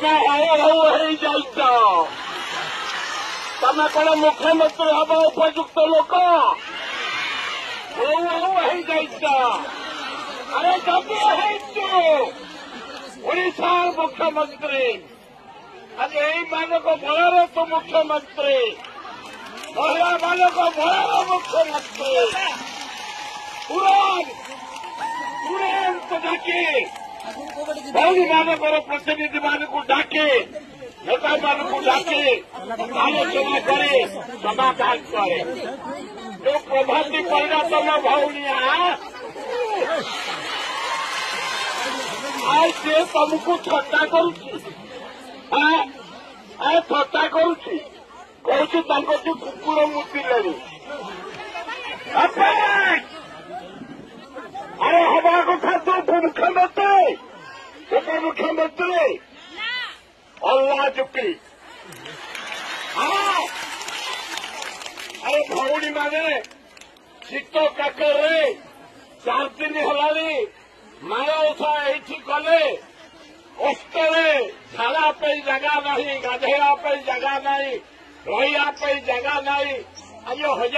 तमे हऊ जाइच तमे कौन मुख्यमंत्री हम उपयुक्त लोक हऊ जाइच अरे जब ओडिशा मुख्यमंत्री आज यही मानक बलर तो मुख्यमंत्री महिला मानक बलर मुख्यमंत्री तुरंत डाके भौरी मानक प्रतिनिधि मानक डाके नेता मानक डाके आलोचना करे समाधान करे जो प्रभाती परिणाम भौनिया आज से तुमको थट्टा करुच्छी थट्टा करुच्छी कौची कुकुर मुतिले अरे हवा कथा तो मुख्यमंत्री उपमुख्यमंत्री अल्लाह चुकी अरे भौणी माने शीत काकरे 4 दिन है माया ओषा ये कले कष्टे झाड़ा जगह नहीं गाधेया जगह नहीं रहा जगह नहीं आज